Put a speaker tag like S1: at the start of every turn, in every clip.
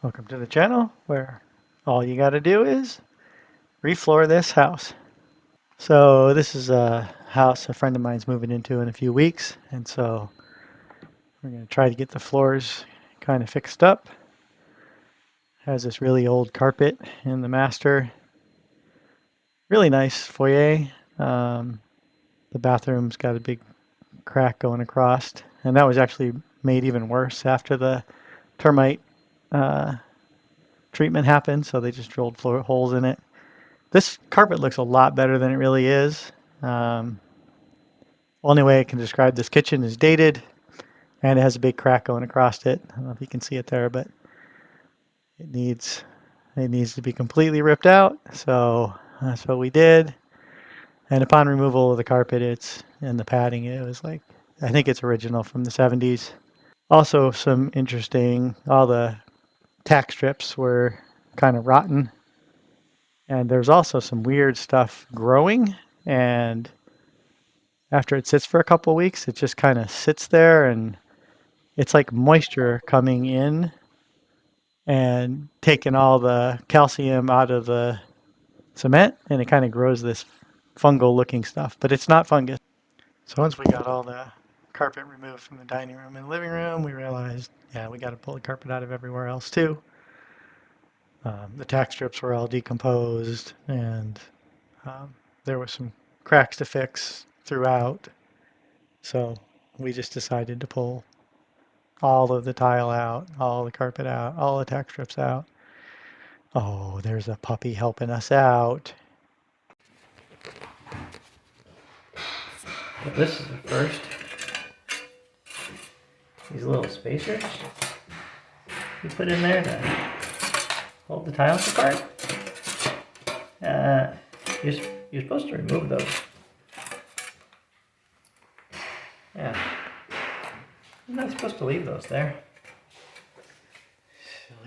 S1: Welcome to the channel where all you got to do is refloor this house. So this is a house a friend of mine's moving into in a few weeks, and so we're going to try to get the floors kind of fixed up. Has this really old carpet in the master. Really nice foyer. The bathroom's got a big crack going across, and that was actually made even worse after the termite uh, treatment happened, so they just drilled floor holes in it. This carpet looks a lot better than it really is. Only way I can describe this kitchen is dated, and it has a big crack going across it. I don't know if you can see it there, but it needs to be completely ripped out. So that's what we did. And upon removal of the carpet, it's and the padding, it was like, I think it's original from the 70s. Also, some interesting, all the tack strips were kind of rotten, and there's also some weird stuff growing, and after it sits for a couple of weeks, it just kind of sits there, and it's like moisture coming in and taking all the calcium out of the cement, and it kind of grows this fungal looking stuff, but it's not fungus. So once we got all the carpet removed from the dining room and living room, we realized, yeah, we got to pull the carpet out of everywhere else too. The tack strips were all decomposed, and there were some cracks to fix throughout. So we just decided to pull all of the tile out, all the carpet out, all the tack strips out. Oh, there's a puppy helping us out. Well, this is the first. These little spacers you put in there to hold the tiles apart. Uh, you're, you're supposed to remove those. Yeah. You're not supposed to leave those there.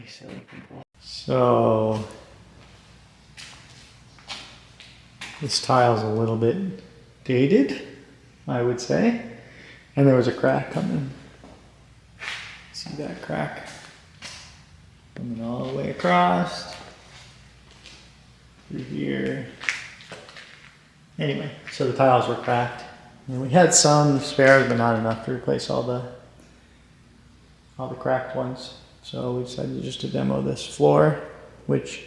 S1: Silly people. So, this tile's a little bit dated, I would say. And there was a crack coming. See that crack? Coming all the way across. Through here. Anyway, so the tiles were cracked. And we had some spares, but not enough to replace all the cracked ones. So we decided just to demo this floor, which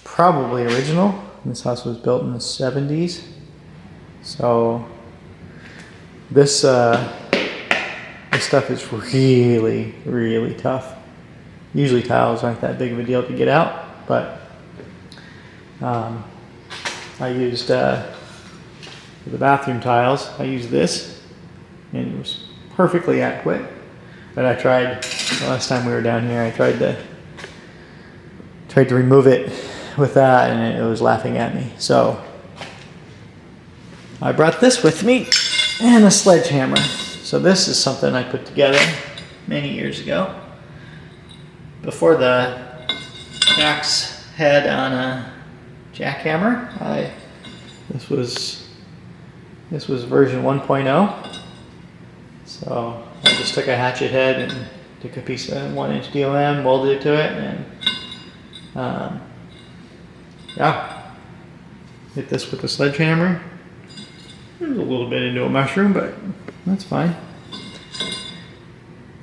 S1: probably original. This house was built in the 70s. So this stuff is really, really tough. Usually tiles aren't that big of a deal to get out, but I used for the bathroom tiles, I used this, and it was perfectly adequate. But I tried, the last time we were down here, I tried to remove it with that, and it was laughing at me. So I brought this with me, and a sledgehammer. So this is something I put together many years ago, before the axe head on a jackhammer. This was version 1.0. So I just took a hatchet head and took a piece of 1-inch DOM, molded it to it, and yeah, hit this with a sledgehammer. It was a little bit into a mushroom, but that's fine.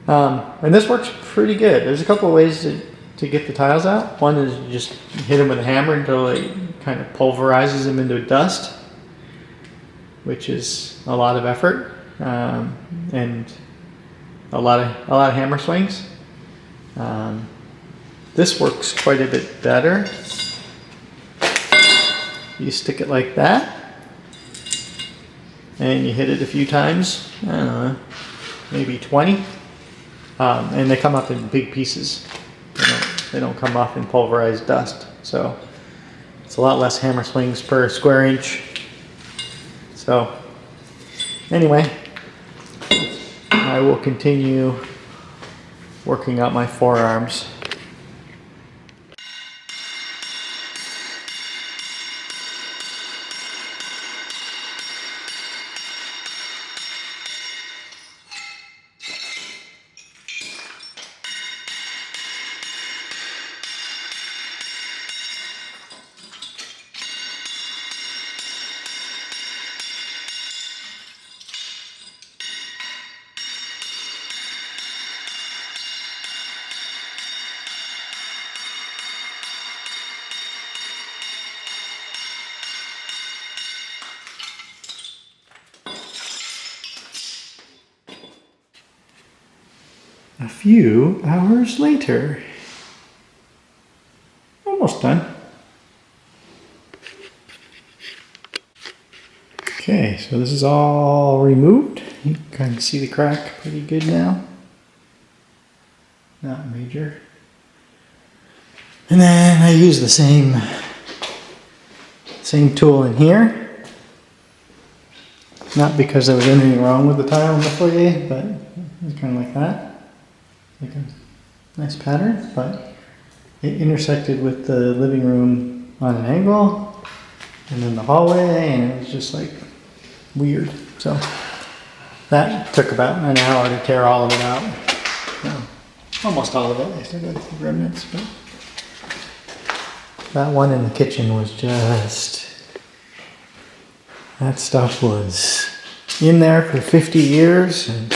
S1: And this works pretty good. There's a couple of ways to get the tiles out. One is you just hit them with a hammer until it kind of pulverizes them into dust, which is a lot of effort and a lot of hammer swings. This works quite a bit better. You stick it like that, and you hit it a few times. I don't know, maybe 20. And they come up in big pieces. They don't come off in pulverized dust. So it's a lot less hammer swings per square inch. So anyway, I will continue working out my forearms. A few hours later. Almost done. Okay, so this is all removed. You can kind of see the crack pretty good now. Not major. And then I use the same tool in here. Not because there was anything wrong with the tile in the foyer, but it's kind of like that. Like a nice pattern, but it intersected with the living room on an angle, and then the hallway, and it was just like weird. So that took about an hour to tear all of it out. So, almost all of it. I still got a few remnants, but that one in the kitchen was just, that stuff was in there for 50 years, and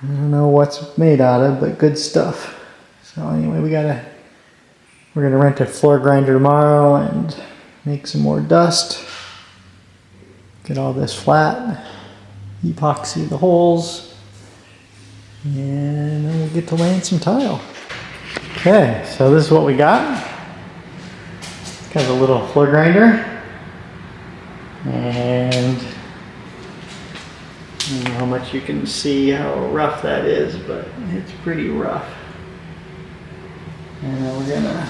S1: I don't know what's made out of, but good stuff. So anyway, we're gonna rent a floor grinder tomorrow and make some more dust. Get all this flat, epoxy the holes, and then we'll get to laying some tile. Okay, so this is what we got. Got a little floor grinder, and I don't know how much you can see how rough that is, but it's pretty rough. And then we're gonna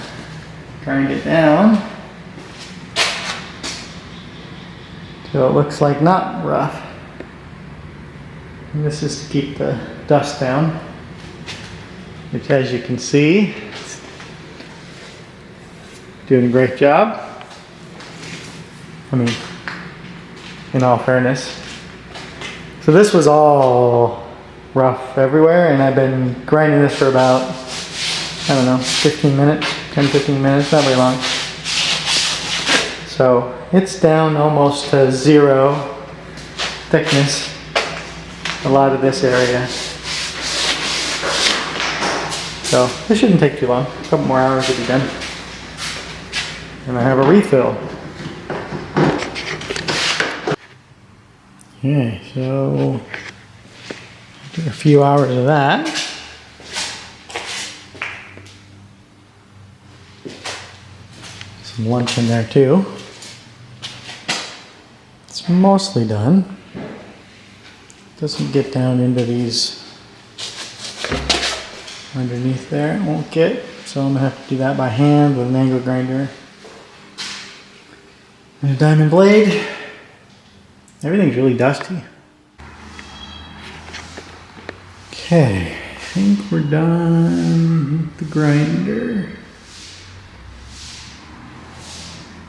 S1: grind it down so it looks like not rough. And this is to keep the dust down, which, as you can see, it's doing a great job. I mean, in all fairness. So this was all rough everywhere, and I've been grinding this for about, I don't know, 15 minutes, 10-15 minutes, not very long. So it's down almost to zero thickness, a lot of this area. So this shouldn't take too long, a couple more hours to be done. And I have a refill. Okay, so a few hours of that. Some lunch in there too. It's mostly done. Doesn't get down into these underneath there. It won't get, so I'm gonna have to do that by hand with an angle grinder and a diamond blade. Everything's really dusty. Okay, I think we're done with the grinder.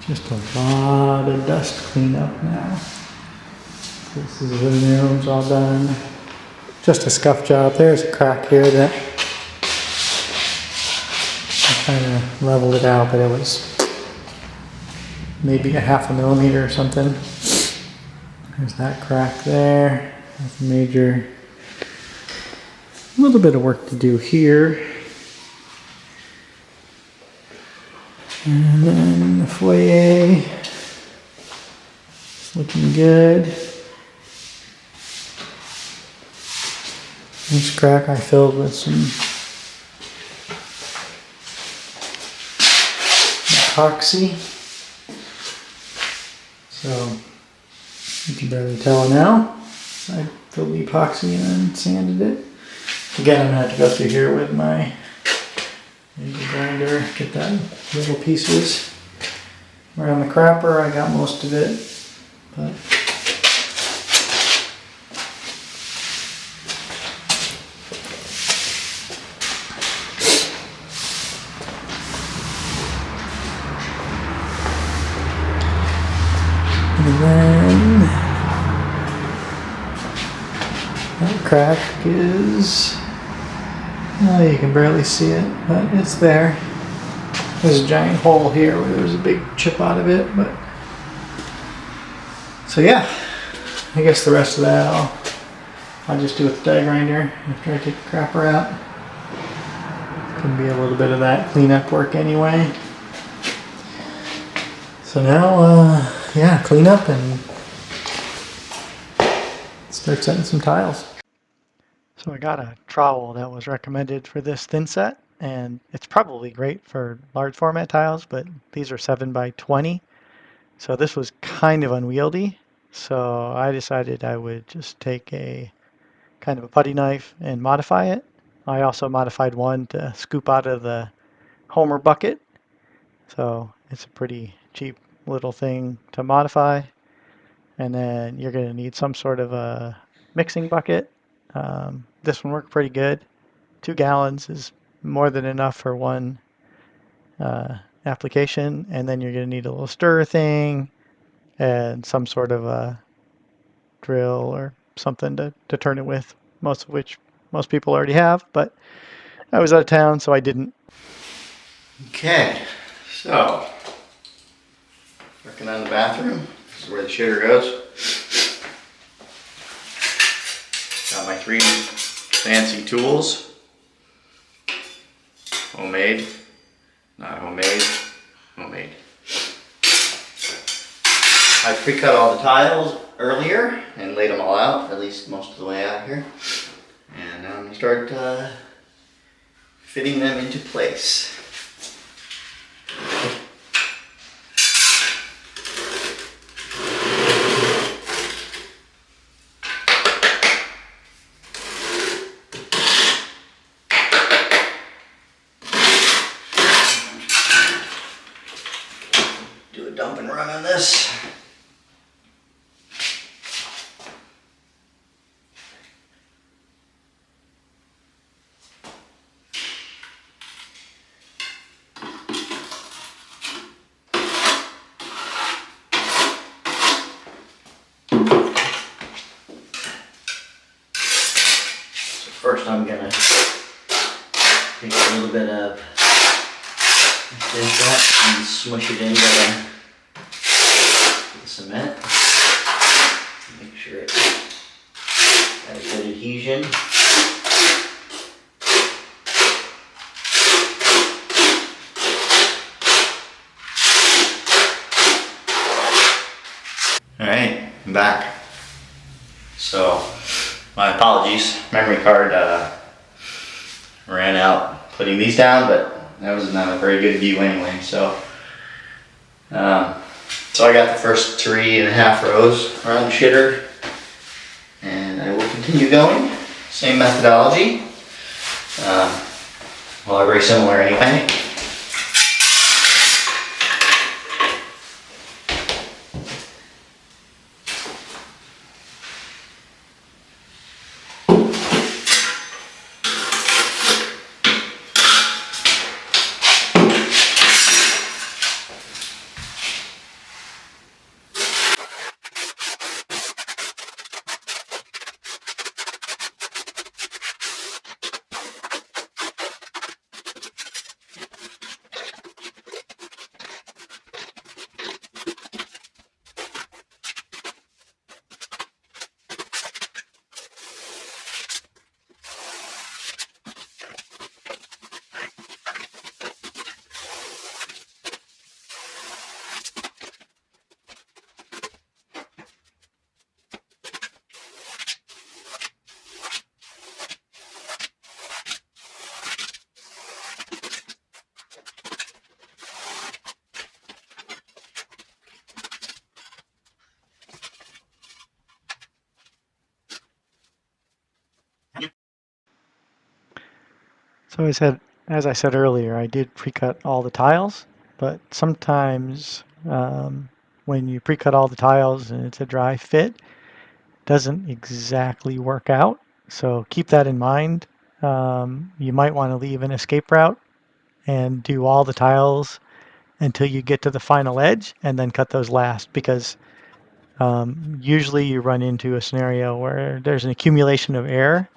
S1: Just a lot of dust cleanup now. This is the living room's all done. Just a scuff job. There's a crack here that I kind of leveled it out, but it was maybe a ½ millimeter or something. There's that crack there. That's major. A little bit of work to do here. And then the foyer. It's looking good. This crack I filled with some epoxy. So you can barely tell now. I filled the epoxy and then sanded it. Again, I'm gonna have to go through here with my angle grinder, get that little pieces. Around the crapper, I got most of it, but and then that crack is, oh, you can barely see it, but it's there. There's a giant hole here where there's a big chip out of it, but so yeah, I guess the rest of that I'll just do with the die grinder after I take the crapper out. Can be a little bit of that cleanup work anyway. So now, yeah, clean up and start setting some tiles. So I got a trowel that was recommended for this thin set, and it's probably great for large format tiles, but these are 7 by 20. So this was kind of unwieldy. So I decided I would just take a kind of a putty knife and modify it. I also modified one to scoop out of the Homer bucket. So it's a pretty cheap little thing to modify. And then you're going to need some sort of a mixing bucket. This one worked pretty good. 2 gallons is more than enough for one application. And then you're going to need a little stir thing and some sort of a drill or something to turn it with, most of which most people already have. But I was out of town, so I didn't.
S2: Okay, so working on the bathroom. This is where the shitter goes. Got my 3 fancy tools. Homemade, not homemade, homemade. I pre-cut all the tiles earlier and laid them all out, at least most of the way out here. And now I'm going to start fitting them into place. Do a dump and run on this. First I'm going to take a little bit of this and smush it into the cement. Make sure it has good adhesion. Alright, I'm back. So, my apologies, memory card ran out putting these down, but that was not a very good view anyway. So I got the first 3.5 rows around the shitter, and I will continue going. Same methodology. Well, they're very similar anyway.
S1: So as I said earlier, I did pre-cut all the tiles, but sometimes when you pre-cut all the tiles and it's a dry fit, it doesn't exactly work out. So keep that in mind. You might want to leave an escape route and do all the tiles until you get to the final edge and then cut those last, because usually you run into a scenario where there's an accumulation of air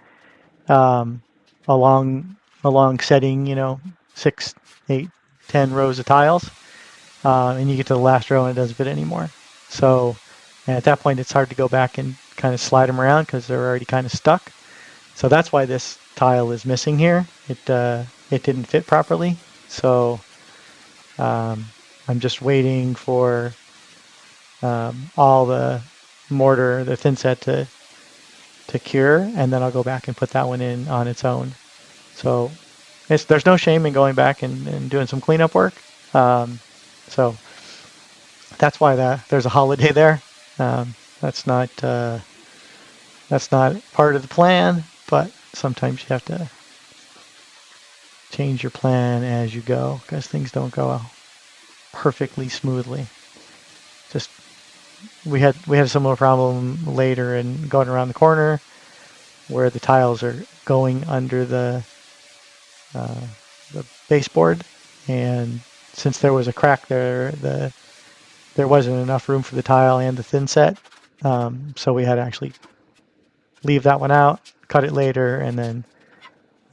S1: um, along setting, 6, 8, 10 rows of tiles, and you get to the last row and it doesn't fit anymore. So at that point, it's hard to go back and kind of slide them around because they're already kind of stuck. So that's why this tile is missing here. It didn't fit properly. So I'm just waiting for all the mortar, the thin set, to to cure, and then I'll go back and put that one in on its own. So there's no shame in going back and doing some cleanup work. Um, so that's why there's a holiday there. Um, that's not that's not part of the plan, but sometimes you have to change your plan as you go because things don't go perfectly smoothly. Just we had a similar problem later and going around the corner where the tiles are going under uh, the baseboard, and since there was a crack there, there wasn't enough room for the tile and the thin set, so we had to actually leave that one out, cut it later, and then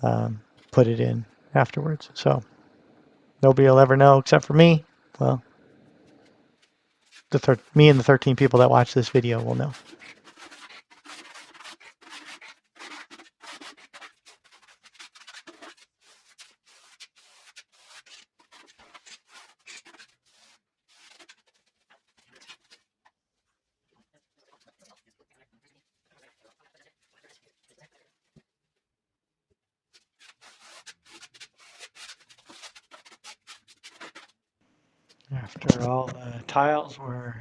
S1: um, put it in afterwards. So nobody will ever know except for me. Well, me and the 13 people that watch this video will know. After all the tiles were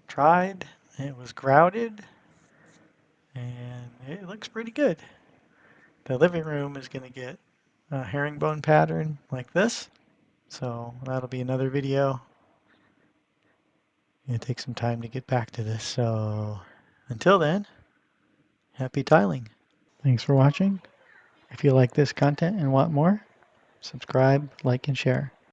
S1: tried, it was grouted, and it looks pretty good. The living room is going to get a herringbone pattern like this. So that'll be another video. It'll take some time to get back to this. So until then, happy tiling. Thanks for watching. If you like this content and want more, subscribe, like, and share.